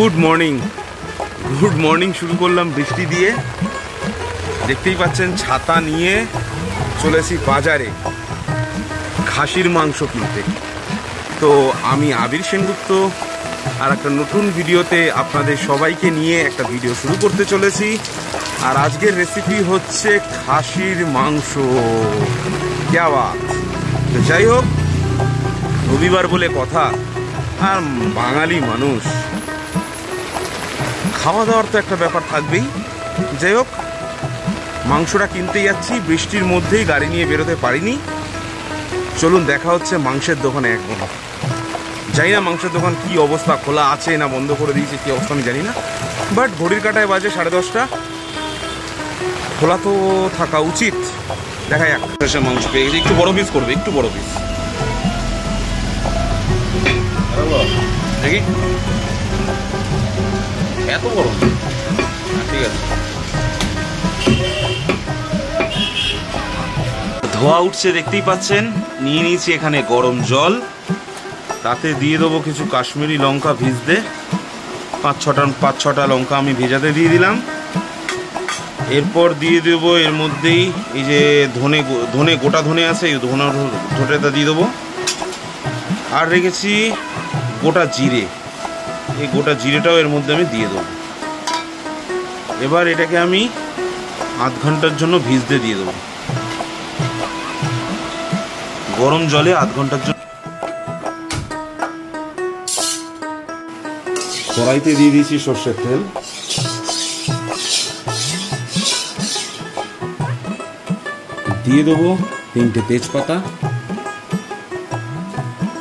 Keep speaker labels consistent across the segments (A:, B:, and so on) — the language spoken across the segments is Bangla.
A: গুড মর্নিং শুরু করলাম বৃষ্টি দিয়ে। দেখতেই পাচ্ছেন ছাতা নিয়ে চলেছি বাজারে খাসির মাংস কিনতে। তো আমি আবির সেনগুপ্ত আর একটা নতুন ভিডিওতে আপনাদের সবাইকে নিয়ে একটা ভিডিও শুরু করতে চলেছি। আর আজকের রেসিপি হচ্ছে খাসির মাংস। ক্যা বাত। তো যাই হোক, রবিবার বলে কথা, আর বাঙালি মানুষ, খাওয়া দাওয়ার তো একটা ব্যাপার থাকবেই। যাই হোক, মাংসটা কিনতে যাচ্ছি, বৃষ্টির মধ্যেই গাড়ি নিয়ে বেরোতে পারিনি। চলুন দেখা হচ্ছে মাংসের দোকানে। একদম জানি না মাংসের দোকান কি অবস্থা, খোলা আছে না বন্ধ করে দিয়েছে, কি অবস্থা আমি জানি না। বাট ঘড়ির কাঁটায় বাজে 10:30, খোলা তো থাকা উচিত। দেখা যাক। মাংস পেয়ে গেছি, একটু বড় পিস করবে, একটু বড় পিস দেখি। এত বড়? ঠিক আছে। ধোয়া উঠছে দেখতেই পাচ্ছেন। নিয়ে নিয়েছি এখানে গরম জল, তাতে দিয়ে দেবো কিছু কাশ্মীরি লঙ্কা ভিজতে। 5-6টা লঙ্কা আমি ভেজাতে দিয়ে দিলাম। এরপর দিয়ে দেবো এর মধ্যেই এই যে ধনে গোটা ধনে আছে, এই ধনেটা দিয়ে দেবো। আর রেখেছি গোটা জিরে, এই গোটা জিরেটাও এর মধ্যে আমি দিয়ে দেবো। এবার এটাকে আমি আধ ঘন্টার জন্য ভিজতে দিয়ে দেবো গরম জলে, আধ ঘন্টার জন্য। কড়াইতে দিয়ে দিয়েছি সর্ষের তেল। দিয়ে দেবো 3টে তেজপাতা,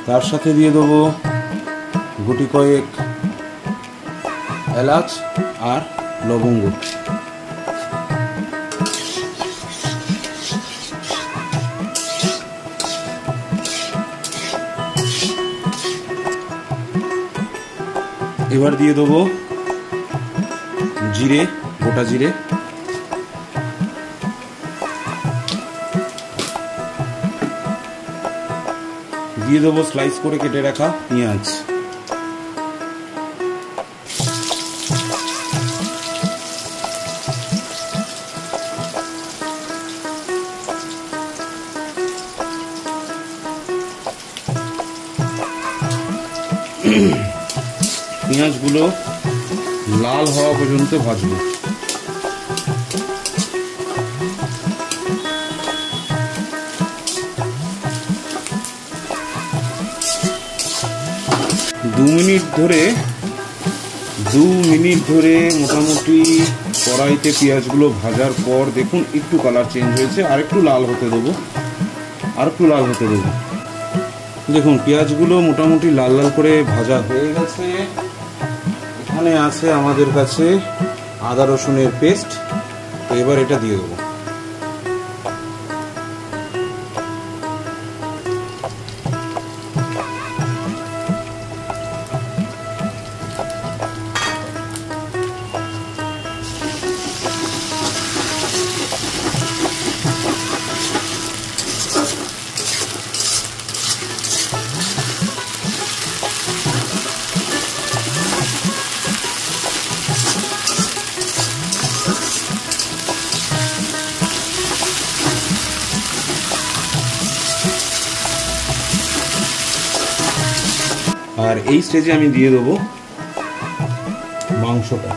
A: তার সাথে দিয়ে দেবো গুটি কয়েক এলাচ আর লবঙ্গ। এবার দিয়ে দেবো জিরে, গোটা জিরে। দিয়ে দেবো স্লাইস করে কেটে রাখা পেঁয়াজ। পেঁয়াজগুলো লাল হওয়া পর্যন্ত ভাজবো। দু মিনিট ধরে মোটামুটি কড়াইতে পেঁয়াজগুলো ভাজার পর দেখুন একটু কালার চেঞ্জ হয়েছে। আর একটু লাল হতে দেবো, দেখুন পেঁয়াজগুলো মোটামুটি লাল লাল করে ভাজা হয়ে গেছে। এখানে আছে আমাদের কাছে আদা রসুনের পেস্ট। তো এবার এটা দিয়ে দেবো। আর এই স্টেজে আমি দিয়ে দেবো মাংসটা।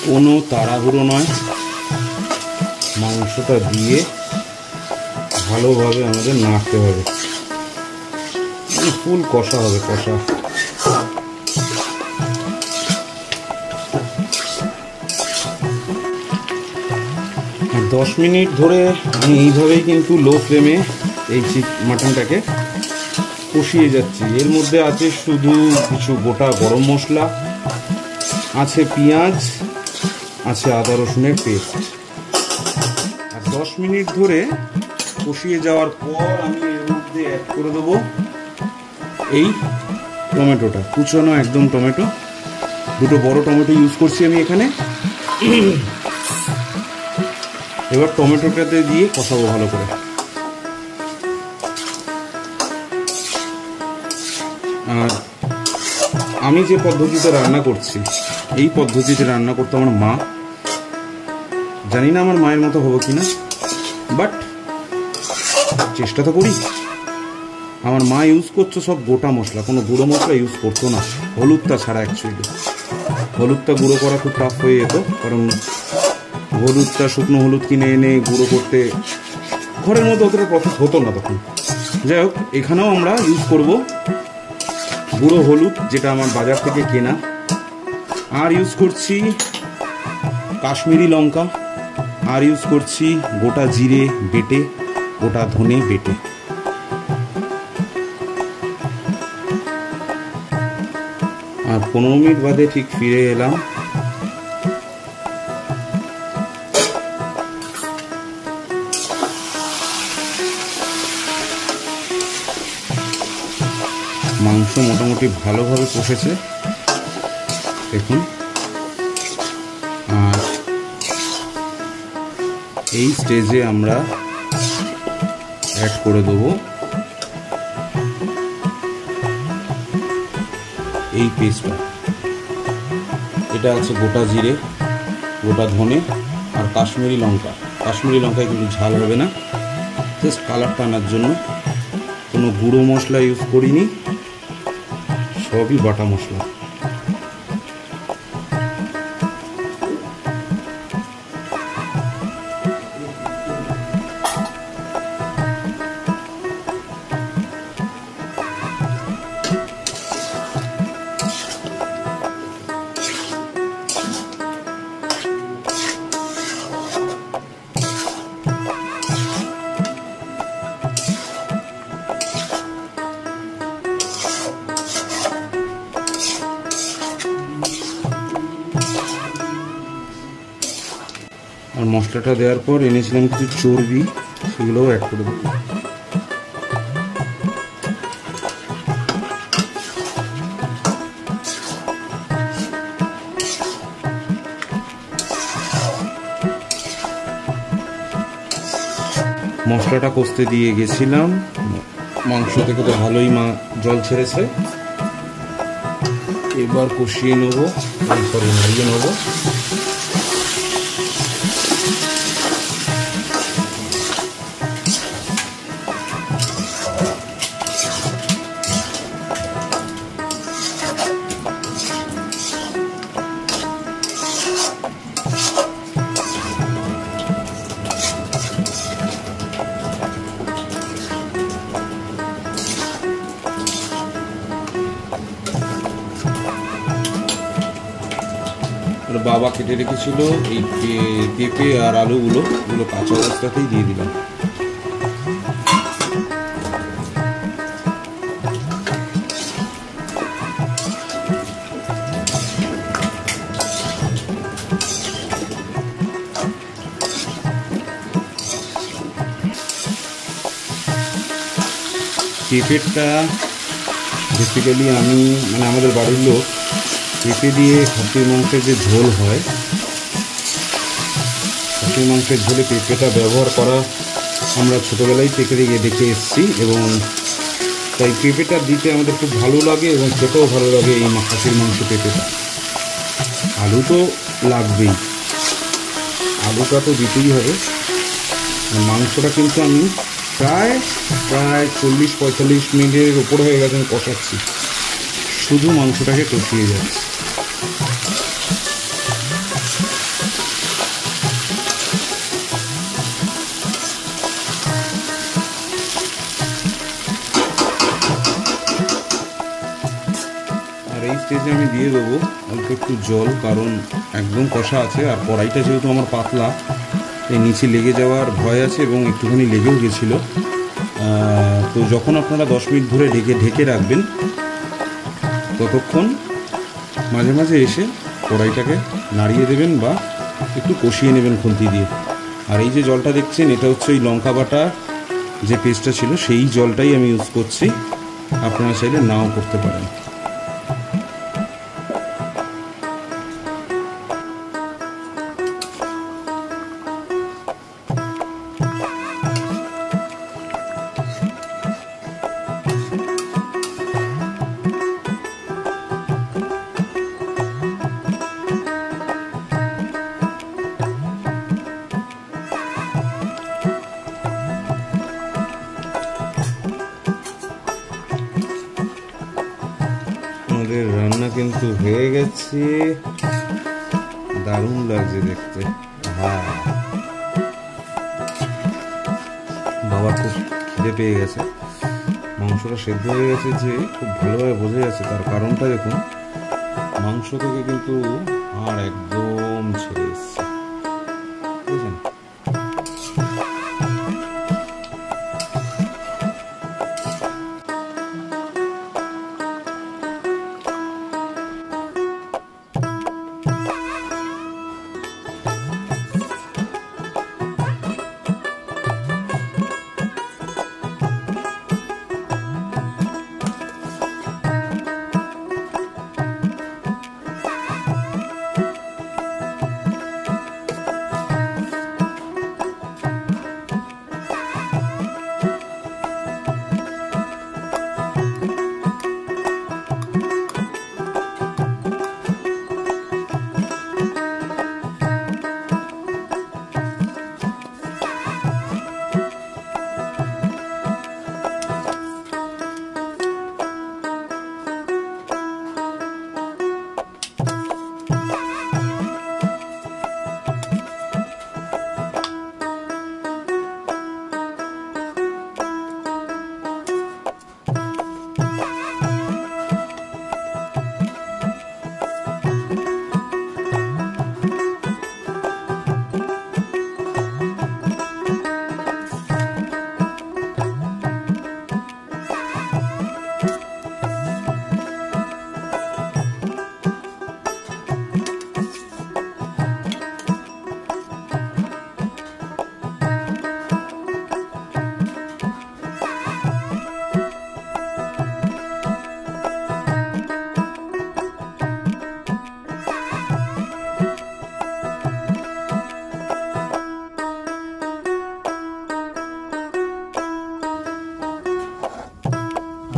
A: কোনো তাড়াহুড়ো নয়, মাংসটা দিয়ে ভালোভাবে আমাদের নাড়তে হবে। ফুল কষা হবে, কষা। 10 মিনিট ধরে আমি এইভাবেই কিন্তু লো ফ্লেমে এই মাটনটাকে কষিয়ে যাচ্ছি। এর মধ্যে আছে শুধু কিছু গোটা গরম মশলা, আছে পেঁয়াজ, আছে আদা রসুনের পেস্ট। আর 10 মিনিট ধরে কষিয়ে যাওয়ার পর আমি এর মধ্যে অ্যাড অ্যাড করে দেবো এই টমেটোটা, কুচনো একদম টমেটো, দুটো বড় টমেটো ইউজ করছি আমি এখানে। এবার টমেটোটাতে দিয়ে কষাবো ভালো করে। আর আমি যে পদ্ধতিতে রান্না করছি, এই পদ্ধতিতে রান্না করতে আমার মা, জানি না আমার মায়ের মতো হবো কিনা, বাট চেষ্টা তো করি। আমার মা ইউজ করছে সব গোটা মশলা, কোনো গুঁড়ো মশলা ইউজ করতো না, হলুদটা ছাড়া। অ্যাকচুয়ালি হলুদটা গুঁড়ো করা খুব টাফ হয়ে যেত, কারণ হলুদটা শুকনো হলুদ কিনে এনে গুঁড়ো করতে ঘরের মধ্যে অতটা প্রসেস হতো না তখন। যাই হোক, এখানেও আমরা ইউজ করব গুঁড়ো হলুদ, যেটা আমার বাজার থেকে কেনা। আর ইউজ করছি কাশ্মীরি লঙ্কা, আর ইউজ করছি গোটা জিরে বেটে, গোটা ধনে বেটে। আর 15 মিনিট বাদে ঠিক ফিরে এলাম। মাংস মোটামুটি ভালোভাবে কষেছে দেখুন। আর এই স্টেজে আমরা অ্যাড করে দেবো এই পেস্টটা। এটা আছে গোটা জিরে, গোটা ধনে আর কাশ্মীরি লঙ্কা। কাশ্মীরি লঙ্কায় কিন্তু ঝাল হবে না, জাস্ট কালারটা আনার জন্য। কোনো গুঁড়ো মশলা ইউজ করিনি, সবই বাটা মশলা। আর মশলাটা দেওয়ার পর এনেছিলাম কিছু চর্বি, সেগুলোও অ্যাড করে দেবো। মশলাটা কষতে দিয়ে গেছিলাম, মাংস থেকে তো ভালোই জল ছেড়েছে। এবার কষিয়ে নেবো, তারপরে নাড়িয়ে নেবো। বাবা কেটে রেখেছিল এই পেঁপে আর আলুগুলো, এগুলো কাঁচা অবস্থাতেই দিয়ে দিলাম। পেঁপেটা বেসিক্যালি আমি আমাদের বাড়ির লোক পেঁপে দিয়ে খাসির মাংসের যে ঝোল হয়, খাসির মাংসের ঝোলে পেঁপেটা ব্যবহার করা আমরা ছোটোবেলায় থেকে দেখে এসেছি, এবং তাই পেঁপেটা দিতে আমাদের খুব ভালো লাগে এবং খেতেও ভালো লাগে এই খাসির মাংস পেঁপেটা। আলু তো লাগবেই, আলুটা তো দিতেই হবে। মাংসটা কিন্তু আমি প্রায় 40-45 মিনিটের উপর হয়ে গেছে আমি কষাচ্ছি, শুধু মাংসটাকে কষিয়ে যাচ্ছে। আর এই স্টেজে আমি দিয়ে দেবো অল্প একটু জল, কারণ একদম কষা আছে আর কড়াইটা যেহেতু আমার পাতলা, এই নিচে লেগে যাওয়ার ভয় আছে এবং একটুখানি লেগেও গেছিলো। তো যখন আপনারা 10 মিনিট ধরে ঢেকে রাখবেন, ততক্ষণ মাঝে মাঝে এসে কড়াইটাকে নাড়িয়ে দেবেন বা একটু কষিয়ে নেবেন খুন্তি দিয়ে। আর এই যে জলটা দেখছেন, এটা হচ্ছে ওই লঙ্কা বাটা যে পেস্টটা ছিল সেই জলটাই আমি ইউজ করছি, আপনারা চাইলে নাও করতে পারেন। আমাদের রান্না কিন্তু হয়ে গেছে, দারুণ লাগছে দেখতে। হ্যাঁ, বাবা খুব খিদে পেয়ে গেছে, মাংসটা সেদ্ধ হয়ে গেছে যে খুব ভালোভাবে বোঝা যাচ্ছে। তার কারণটা দেখুন, মাংস থেকে কিন্তু আর একদম ছেড়ে এসছে, বুঝলেন?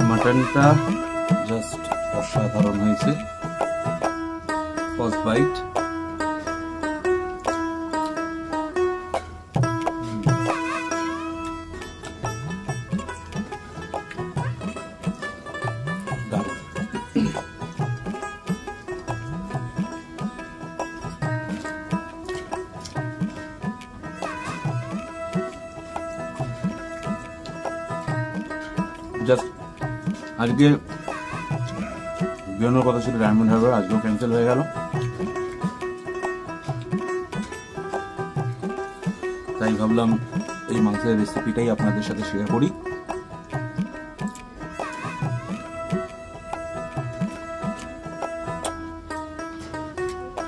A: মাটনটা জাস্ট অসাধারণ হয়েছে। ফার্স্ট বাইট, জাস্ট আজকে বেরোনোর কথা ছিল ডায়মন্ড হারবার, আজকেও ক্যান্সেল হয়ে গেল। তাই ভাবলাম এই মাংসের রেসিপিটাই আপনাদের সাথে শেয়ার করি।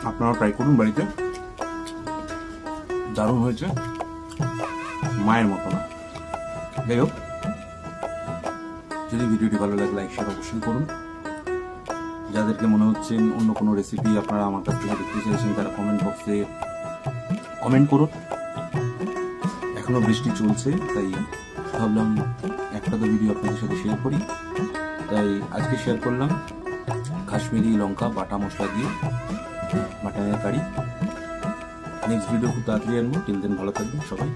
A: আপনারা ট্রাই করুন বাড়িতে, দারুণ হয়েছে, মায়ের মতো না। যাই হোক, যদি ভিডিওটি ভালো লাগে লাইক শেয়ার অবশ্যই করুন। যাদেরকে মনে হচ্ছে অন্য কোনো রেসিপি আপনারা আমার কাছ থেকে দেখতে চাইছেন তারা কমেন্ট বক্সে কমেন্ট করুন। এখনো বৃষ্টি চলছে, তাই ভাবলাম একটা তো ভিডিও আপনাদের সাথে শেয়ার করি, তাই আজকে শেয়ার করলাম কাশ্মীরি লঙ্কা বাটা মশলা দিয়ে মাটনের কারি। নেক্সট ভিডিও খুব তাড়াতাড়ি আনবো। টিল দেন ভালো থাকবেন সবাই।